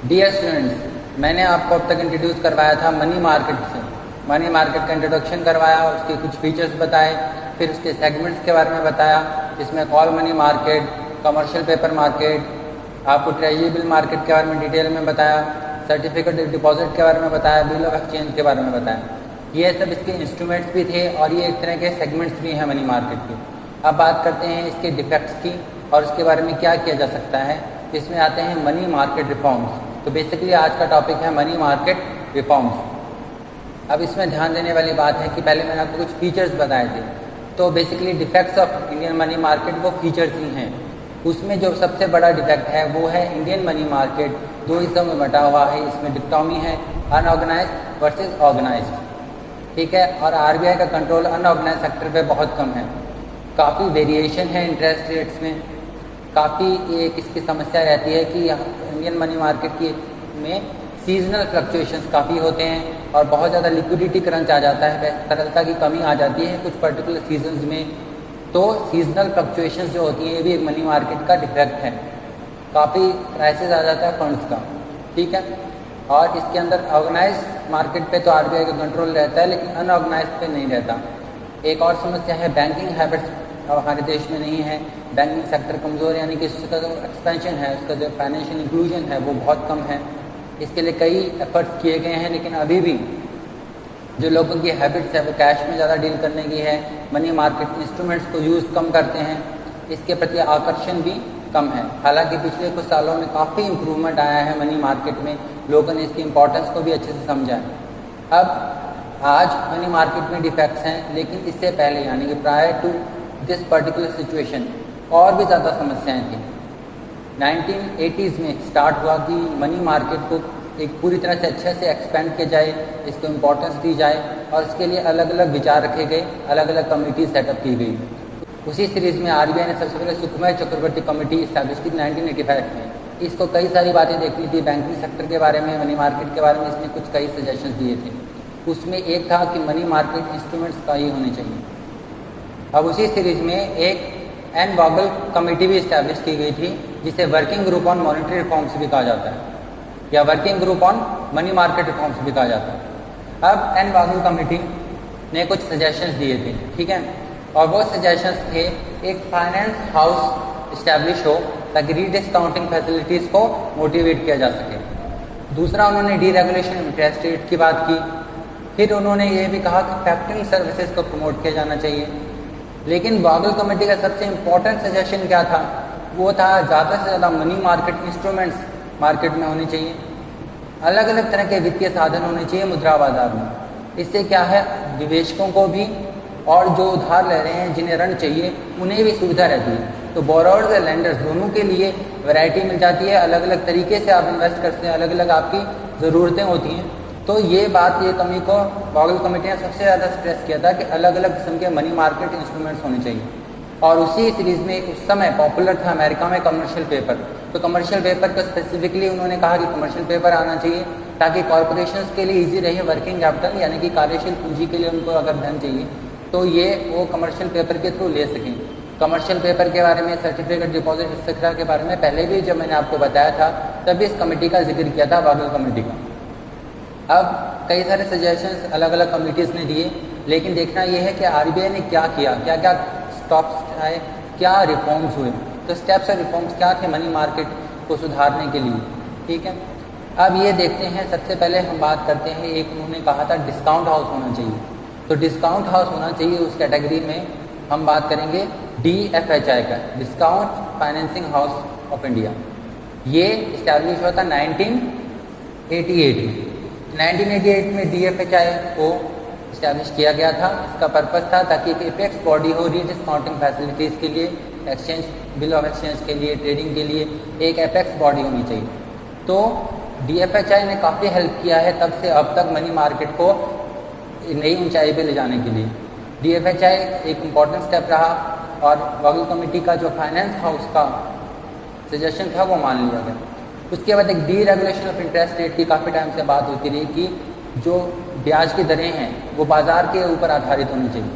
Dear students, मैंने आपको अब तक इंट्रोड्यूस करवाया था मनी मार्केट से। मनी मार्केट का इंट्रोडक्शन करवाया, उसके कुछ फीचर्स बताए, फिर उसके सेगमेंट्स के बारे में बताया, जिसमें call money market, commercial paper market, आपको ट्रेजरेबल मार्केट के बारे में डिटेल में बताया, सर्टिफिकेट डिपॉजिट के बारे में बताया, बिल ऑफ एक्सचेंज के बारे में बताया। ये सब इसके इंस्ट्रूमेंट्स भी थे और ये एक तरह के सेगमेंट्स भी हैं मनी मार्केट के। अब बात करते हैं इसके डिफेक्ट्स की और उसके बारे में क्या किया जा सकता है। इसमें आते हैं मनी मार्केट रिफॉर्म्स। तो बेसिकली आज का टॉपिक है मनी मार्केट रिफॉर्म्स। अब इसमें ध्यान देने वाली बात है कि पहले मैंने आपको कुछ फीचर्स बताए थे। तो basically defects of Indian money market वो फीचर्स ही हैं। उसमें जो सबसे बड़ा डिफेक्ट है वो है इंडियन मनी मार्केट दो हिस्सों में बटा हुआ है। इसमें डिक्टोमी है, अनऑर्गेनाइज्ड वर्सेस ऑर्गेनाइज्ड, ठीक है। और आरबीआई का कंट्रोल अनऑर्गेनाइज सेक्टर पे बहुत कम है। काफ़ी वेरिएशन है इंटरेस्ट रेट्स में। काफ़ी एक इसकी समस्या रहती है कि इंडियन मनी मार्केट की में सीजनल फ्लक्चुएशंस काफ़ी होते हैं और बहुत ज़्यादा लिक्विडिटी क्रंच आ जाता है, तरलता की कमी आ जाती है कुछ पर्टिकुलर सीजन्स में। तो सीजनल फ्लक्चुएशंस जो होती हैं ये भी एक मनी मार्केट का डिफेक्ट है। काफ़ी क्राइसिस आ जाता है फंड्स का, ठीक है। और इसके अंदर ऑर्गेनाइज मार्केट पे तो आरबीआई का कंट्रोल रहता है, लेकिन अनऑर्गेनाइज पे नहीं रहता। एक और समस्या है बैंकिंग हैबिट्स हमारे देश में नहीं है। बैंकिंग सेक्टर कमज़ोर, यानी कि उसका जो एक्सपेंशन है, उसका जो फाइनेंशियल इंक्लूजन है वो बहुत कम है। इसके लिए कई एफर्ट्स किए गए हैं, लेकिन अभी भी जो लोगों की हैबिट्स है वो कैश में ज़्यादा डील करने की है, मनी मार्केट इंस्ट्रूमेंट्स को यूज़ कम करते हैं, इसके प्रति आकर्षण भी कम है। हालांकि पिछले कुछ सालों में काफ़ी इम्प्रूवमेंट आया है मनी मार्केट में, लोगों ने इसकी इम्पोर्टेंस को भी अच्छे से समझा है। अब आज मनी मार्केट में डिफेक्ट्स हैं, लेकिन इससे पहले यानी कि prior to this particular situation और भी ज़्यादा समस्याएं थी। 1980s में स्टार्ट हुआ कि मनी मार्केट को एक पूरी तरह से अच्छे से एक्सपेंड किया जाए, इसको इम्पोर्टेंस दी जाए और इसके लिए अलग अलग विचार रखे गए, अलग अलग कमेटी सेटअप की गई। उसी सीरीज़ में आरबीआई ने सबसे पहले सुकुमार चक्रवर्ती कमेटी इस्टेब्लिश की 1985 में। इसको कई सारी बातें देखनी थी, बैंकिंग सेक्टर के बारे में, मनी मार्केट के बारे में इसने कुछ कई सजेशंस दिए थे। उसमें एक था कि मनी मार्केट इंस्ट्रूमेंट्स का ही होने चाहिए। अब उसी सीरीज में एक एन वॉगल कमेटी भी इस्टेब्लिश की गई थी, जिसे working group on monetary reforms भी कहा जाता है या working group on money market reforms भी कहा जाता है। अब एन वॉगल कमेटी ने कुछ सजेशंस दिए थे, ठीक है। और वो सजेशंस थे एक फाइनेंस हाउस इस्टेब्लिश हो ताकि रीडिस्काउंटिंग फैसिलिटीज़ को मोटिवेट किया जा सके। दूसरा, उन्होंने डीरेगुलेशन इंटरेस्ट रेट की बात की। फिर उन्होंने ये भी कहा कि फैक्टरिंग सर्विसेज को प्रमोट किया जाना चाहिए। लेकिन वॉगल कमेटी का सबसे इम्पोर्टेंट सजेशन क्या था? वो था ज़्यादा से ज़्यादा मनी मार्केट इंस्ट्रूमेंट्स मार्केट में होने चाहिए, अलग अलग तरह के वित्तीय साधन होने चाहिए मुद्रा बाजार में। इससे क्या है, निवेशकों को भी और जो उधार ले रहे हैं जिन्हें ऋण चाहिए उन्हें भी सुविधा रहती है। तो बोरोवर्स और लेंडर्स दोनों के लिए वैरायटी मिल जाती है, अलग अलग तरीके से आप इन्वेस्ट करते हैं, अलग अलग आपकी ज़रूरतें होती हैं। तो ये बात, ये कमी को वॉगल कमेटी ने सबसे ज़्यादा स्ट्रेस किया था कि अलग अलग किस्म के मनी मार्केट इंस्ट्रूमेंट्स होने चाहिए। और उसी सीरीज़ में उस समय पॉपुलर था अमेरिका में कमर्शियल पेपर। तो कमर्शियल पेपर को स्पेसिफिकली उन्होंने कहा कि कमर्शियल पेपर आना चाहिए ताकि कॉरपोरेशंस के लिए ईजी रहे वर्किंग कैपिटल, यानी कि कार्यशील पूंजी के लिए उनको अगर धन चाहिए तो ये वो कमर्शियल पेपर के थ्रू ले सकें। कमर्शियल पेपर के बारे में, सर्टिफिकेट डिपॉजिट एक्सेट्रा के बारे में पहले भी जब मैंने आपको बताया था तभी इस कमेटी का जिक्र किया था, वॉगल कमेटी का। अब कई सारे सजेशंस अलग अलग कमिटीज़ ने दिए, लेकिन देखना यह है कि आरबीआई ने क्या किया, क्या क्या स्टॉप्स आए, क्या रिफॉर्म्स हुए। तो स्टेप्स और रिफॉर्म्स क्या थे मनी मार्केट को सुधारने के लिए, ठीक है। अब ये देखते हैं, सबसे पहले हम बात करते हैं, एक उन्होंने कहा था डिस्काउंट हाउस होना चाहिए। तो डिस्काउंट हाउस होना चाहिए, उस कैटेगरी में हम बात करेंगे DFHI का, discount financing house of India. ये इस्टेब्लिश हुआ था 1988 में। 1988 में DFHI को इस्टेब्लिश किया गया था। इसका पर्पस था ताकि एक एपेक्स बॉडी हो रीडिस्काउंटिंग फैसिलिटीज़ के लिए, एक्सचेंज, बिल ऑफ एक्सचेंज के लिए, ट्रेडिंग के लिए एक एपेक्स बॉडी होनी चाहिए। तो DFHI ने काफ़ी हेल्प किया है तब से अब तक मनी मार्केट को नई ऊंचाई पे ले जाने के लिए। DFHI एक इम्पॉर्टेंट स्टेप रहा और वॉगल कमेटी का जो फाइनेंस हाउस का सजेशन था वो मान लिया गया। उसके बाद एक डीरेगुलेशन ऑफ इंटरेस्ट रेट की काफ़ी टाइम से बात होती रही कि जो ब्याज की दरें हैं वो बाजार के ऊपर आधारित होनी चाहिए,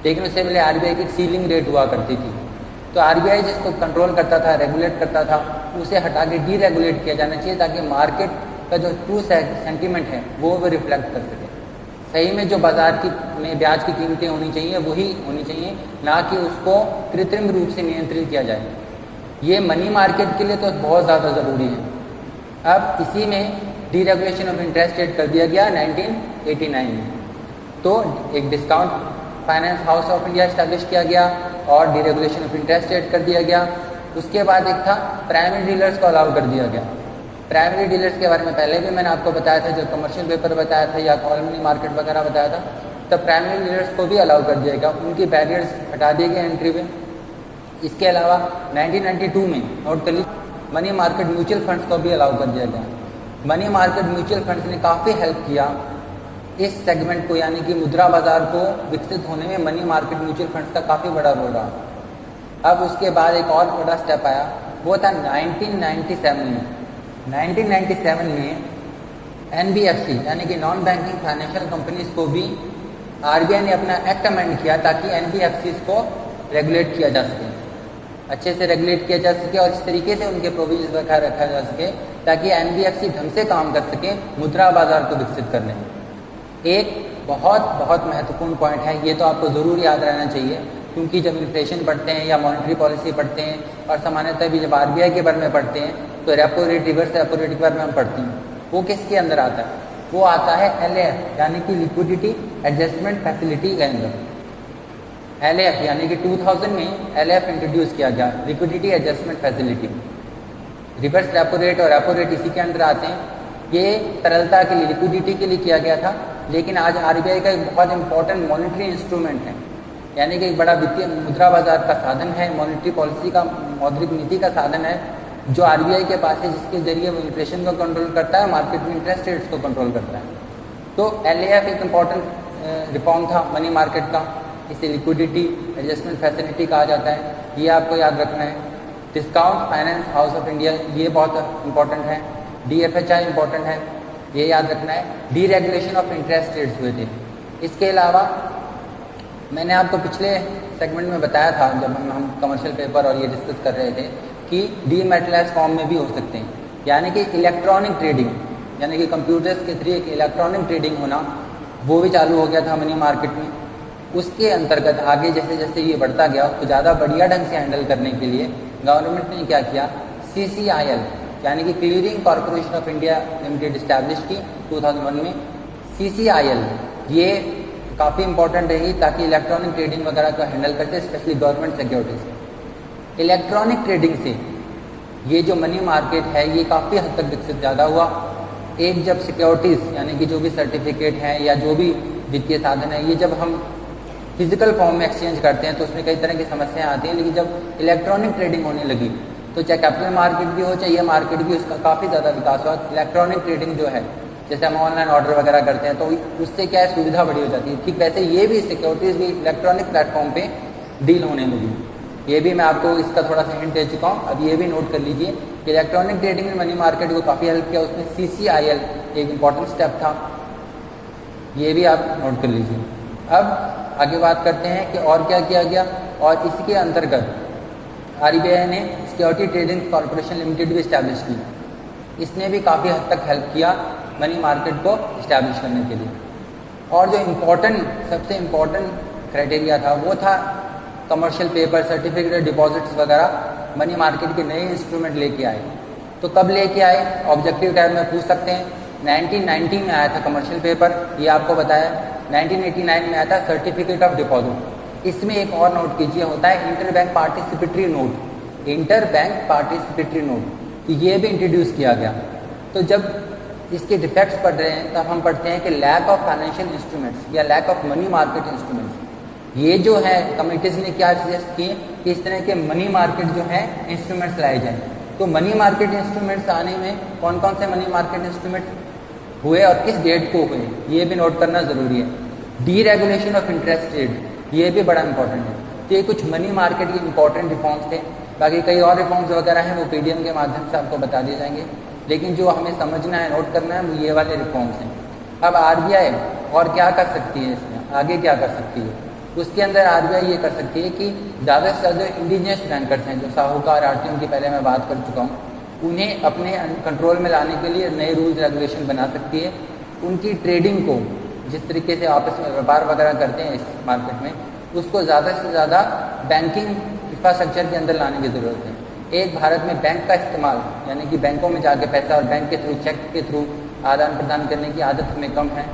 लेकिन उससे पहले आरबीआई की सीलिंग रेट हुआ करती थी। तो आरबीआई जिसको कंट्रोल करता था, रेगुलेट करता था, उसे हटा के डीरेगुलेट किया जाना चाहिए ताकि मार्केट का जो ट्रू सेंटीमेंट है वो रिफ्लेक्ट कर सके। सही में जो बाजार की में ब्याज की कीमतें होनी चाहिए वही होनी चाहिए, ना कि उसको कृत्रिम रूप से नियंत्रित किया जाए। ये मनी मार्केट के लिए तो बहुत ज़्यादा ज़रूरी है। अब इसी में डीरेगुलेशन ऑफ इंटरेस्ट रेट कर दिया गया 1989 में। तो एक discount finance house of India establish किया गया और डीरेगुलेशन ऑफ इंटरेस्ट रेट कर दिया गया। उसके बाद एक था प्राइमरी डीलर्स को अलाउ कर दिया गया। प्राइमरी डीलर्स के बारे में पहले भी मैंने आपको बताया था, जब कमर्शियल पेपर बताया था या कॉल मनी मार्केट वगैरह बताया था, तब प्राइमरी डीलर्स को भी अलाउ कर दिया गया, उनकी बैरियर्स हटा दिए गए एंट्री पे। इसके अलावा 1992 में नोट कर लीजिए, मनी मार्केट म्यूचुअल फंड्स को भी अलाउ कर दिया गया। मनी मार्केट म्यूचुअल फंड्स ने काफ़ी हेल्प किया इस सेगमेंट को, यानी कि मुद्रा बाजार को विकसित होने में मनी मार्केट म्यूचुअल फंड्स का काफ़ी बड़ा रोल रहा। अब उसके बाद एक और बड़ा स्टेप आया, वो था 1997 में। 1997 में NBFC यानी कि नॉन बैंकिंग फाइनेंशियल कंपनीज को भी आरबीआई ने अपना एक्ट अमेंड किया ताकि NBFCs को रेगुलेट किया जा सके, अच्छे से रेगुलेट किया जा सके और इस तरीके से उनके प्रोविजन रखा जा सके ताकि NBFC ढंग से काम कर सके मुद्रा बाजार को विकसित करने में। एक बहुत महत्वपूर्ण पॉइंट है, ये तो आपको ज़रूर याद रहना चाहिए, क्योंकि जब इन्फ्लेशन पढ़ते हैं या मॉनेटरी पॉलिसी पढ़ते हैं और सामान्यतः भी जब आरबीआई के बारे में पढ़ते हैं तो repo rate, reverse repo rate के बारे में हम पढ़ते हैं, वो किसके अंदर आता है? वो आता है LAF यानी कि लिक्विडिटी एडजस्टमेंट फैसिलिटी के अंदर। LAF यानी कि 2000 में LAF इंट्रोड्यूस किया गया, liquidity adjustment facility. Reverse repo rate और रेपो रेट इसी के अंदर आते हैं। ये तरलता के लिए, लिक्विडिटी के लिए किया गया था, लेकिन आज आरबीआई का एक बहुत इंपॉर्टेंट मॉनेटरी इंस्ट्रूमेंट है, यानी कि एक बड़ा वित्तीय मुद्रा बाजार का साधन है, मॉनेटरी पॉलिसी का, मौद्रिक नीति का साधन है जो आरबीआई के पास है, जिसके जरिए वो इन्फ्लेशन को कंट्रोल करता है, मार्केट में इंटरेस्ट रेट्स को कंट्रोल करता है। तो LAF एक इम्पॉर्टेंट रिफॉर्म था मनी मार्केट का, इसे लिक्विडिटी एडजस्टमेंट फैसिलिटी कहा जाता है, ये आपको याद रखना है। Discount finance house of India, ये बहुत इंपॉर्टेंट है। DFHI इंपॉर्टेंट है, ये याद रखना है। डीरेगुलेशन ऑफ इंटरेस्ट रेट्स हुए थे। इसके अलावा मैंने आपको पिछले सेगमेंट में बताया था जब हम कमर्शियल पेपर और ये डिस्कस कर रहे थे कि डीमेटेरियलाइज्ड फॉर्म में भी हो सकते हैं, यानी कि इलेक्ट्रॉनिक ट्रेडिंग, यानी कि कंप्यूटर्स के थ्रू एक इलेक्ट्रॉनिक ट्रेडिंग होना, वो भी चालू हो गया था मनी मार्केट में। उसके अंतर्गत आगे जैसे जैसे ये बढ़ता गया, उसको ज़्यादा बढ़िया ढंग से हैंडल करने के लिए गवर्नमेंट ने क्या किया, CCIL यानी कि clearing corporation of India limited establish की 2001 में। CCIL ये काफ़ी इंपॉर्टेंट रहेगी ताकि इलेक्ट्रॉनिक ट्रेडिंग वगैरह को हैंडल करते, specially government securities. Electronic trading से ये जो मनी मार्केट है ये काफ़ी हद तक विकसित ज़्यादा हुआ। एक जब सिक्योरिटीज़ यानी कि जो भी सर्टिफिकेट हैं या जो भी वित्तीय साधन है, ये जब हम फिजिकल फॉर्म में एक्सचेंज करते हैं तो उसमें कई तरह की समस्याएं आती हैं, लेकिन जब इलेक्ट्रॉनिक ट्रेडिंग होने लगी तो चाहे कैपिटल मार्केट भी हो चाहे ये मार्केट भी, उसका काफ़ी ज़्यादा विकास हुआ। इलेक्ट्रॉनिक ट्रेडिंग जो है, जैसे हम ऑनलाइन ऑर्डर वगैरह करते हैं तो उससे क्या है, सुविधा बड़ी हो जाती है। ठीक वैसे ये भी सिक्योरिटीज़ भी इलेक्ट्रॉनिक प्लेटफॉर्म पे डील होने लगी। ये भी मैं आपको इसका थोड़ा सा हिंट दे चुका हूँ, अब ये भी नोट कर लीजिए कि इलेक्ट्रॉनिक ट्रेडिंग में मनी मार्केट को काफ़ी हेल्प किया, उसमें CCIL एक इम्पॉर्टेंट स्टेप था, ये भी आप नोट कर लीजिए। अब आगे बात करते हैं कि और क्या किया गया, और इसके अंतर्गत आरबीआई ने सिक्योरिटी ट्रेडिंग कॉरपोरेशन लिमिटेड भी इस्टेब्लिश की। इसने भी काफ़ी हद तक हेल्प किया मनी मार्केट को इस्टेब्लिश करने के लिए। और जो सबसे इम्पोर्टेंट क्राइटेरिया था वो था कमर्शियल पेपर, सर्टिफिकेट, डिपॉजिट्स वगैरह मनी मार्केट के नए इंस्ट्रूमेंट लेके आए। तो कब लेके आए, ऑब्जेक्टिव टाइप में पूछ सकते हैं। 1990 में आया था कमर्शियल पेपर, ये आपको बताया। 1989 में आया था सर्टिफिकेट ऑफ डिपॉजिट। इसमें एक और नोट कीजिए, होता है inter bank participatory note, inter bank participatory note, तो ये भी इंट्रोड्यूस किया गया। तो जब इसके डिफेक्ट्स पढ़ रहे हैं तब हम पढ़ते हैं कि लैक ऑफ फाइनेंशियल इंस्ट्रूमेंट्स या lack of money market instruments, ये जो है कमिटीज ने क्या सजेस्ट किए कि इस तरह के मनी मार्केट जो है इंस्ट्रूमेंट्स लाए जाएं। तो मनी मार्केट इंस्ट्रूमेंट्स आने में कौन कौन से मनी मार्केट इंस्ट्रूमेंट्स हुए और किस डेट को हुए, ये भी नोट करना ज़रूरी है। डीरेगुलेशन ऑफ इंटरेस्ट रेट, ये भी बड़ा इंपॉर्टेंट है। तो ये कुछ मनी मार्केट के इंपॉर्टेंट रिफॉर्म्स थे, बाकी कई और रिफॉर्म्स वगैरह हैं वो पीडीएम के माध्यम से आपको बता दिए जाएंगे, लेकिन जो हमें समझना है, नोट करना है, वो ये वाले रिफॉर्म्स हैं। अब आरबीआई और क्या कर सकती है, इसमें आगे क्या कर सकती है, उसके अंदर आरबीआई ये कर सकती है कि ज़्यादा से ज़्यादा इंडिजिनियस बैंकर्स हैं जो साहूकार आरटीओ की पहले मैं बात कर चुका हूँ, उन्हें अपने कंट्रोल में लाने के लिए नए रूल्स रेगुलेशन बना सकती है। उनकी ट्रेडिंग को जिस तरीके से आपस में व्यापार वगैरह करते हैं इस मार्केट में, उसको ज़्यादा से ज़्यादा बैंकिंग इंफ्रास्ट्रक्चर के अंदर लाने की ज़रूरत है। एक भारत में बैंक का इस्तेमाल यानी कि बैंकों में जाके पैसा और बैंक के थ्रू चेक के थ्रू आदान प्रदान करने की आदत हमें कम है।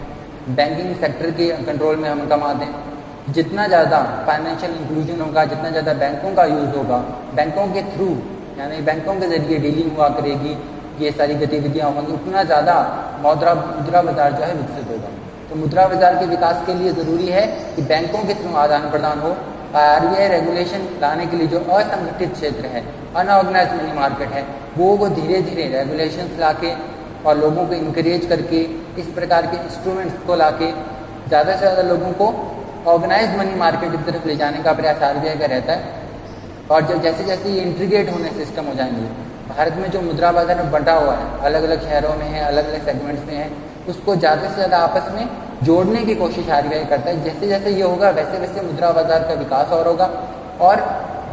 बैंकिंग सेक्टर के कंट्रोल में हम कम आते हैं। जितना ज़्यादा फाइनेंशियल इंक्लूजन होगा, जितना ज़्यादा बैंकों का यूज़ होगा, बैंकों के थ्रू यानी बैंकों के ज़रिए डीलिंग हुआ करेगी, ये सारी गतिविधियाँ होंगी, उतना ज़्यादा मुद्रा बाजार जो है विकसित होगा। तो मुद्रा बाजार के विकास के लिए ज़रूरी है कि बैंकों के थ्रू आदान प्रदान हो। आरबीआई रेगुलेशन लाने के लिए जो असंगठित क्षेत्र है, अनऑर्गेनाइज मनी मार्केट है, वो धीरे धीरे रेगुलेशंस लाके और लोगों को इंकरेज करके इस प्रकार के इंस्ट्रूमेंट्स को लाके ज़्यादा से ज़्यादा लोगों को ऑर्गेनाइज मनी मार्केट की तरफ ले जाने का प्रयास आरबीआई का रहता है। और जब जैसे जैसे ये इंटीग्रेट होने सिस्टम हो जाएंगे, भारत में जो मुद्रा बाजार में बंटा हुआ है, अलग अलग शहरों में है, अलग अलग सेगमेंट्स में है, उसको ज़्यादा से ज़्यादा आपस में जोड़ने की कोशिश आरबीआई करता है। जैसे जैसे ये होगा वैसे वैसे मुद्रा बाजार का विकास और होगा और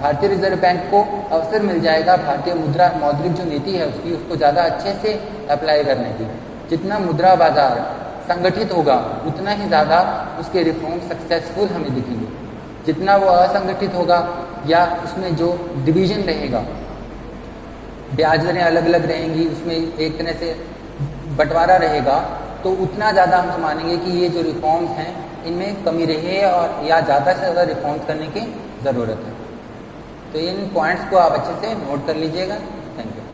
भारतीय रिजर्व बैंक को अवसर मिल जाएगा भारतीय मौद्रिक जो नीति है उसकी, उसको ज़्यादा अच्छे से अप्लाई करने की। जितना मुद्रा बाजार संगठित होगा उतना ही ज़्यादा उसके रिफॉर्म सक्सेसफुल हमें दिखेंगे। जितना वो असंगठित होगा या उसमें जो डिवीजन रहेगा, ब्याज दरें अलग अलग रहेंगी, उसमें एक तरह से बंटवारा रहेगा, तो उतना ज़्यादा हम मानेंगे कि ये जो रिफॉर्म्स हैं इनमें कमी रही है और या ज़्यादा से ज़्यादा रिफॉर्म्स करने की ज़रूरत है। तो इन पॉइंट्स को आप अच्छे से नोट कर लीजिएगा।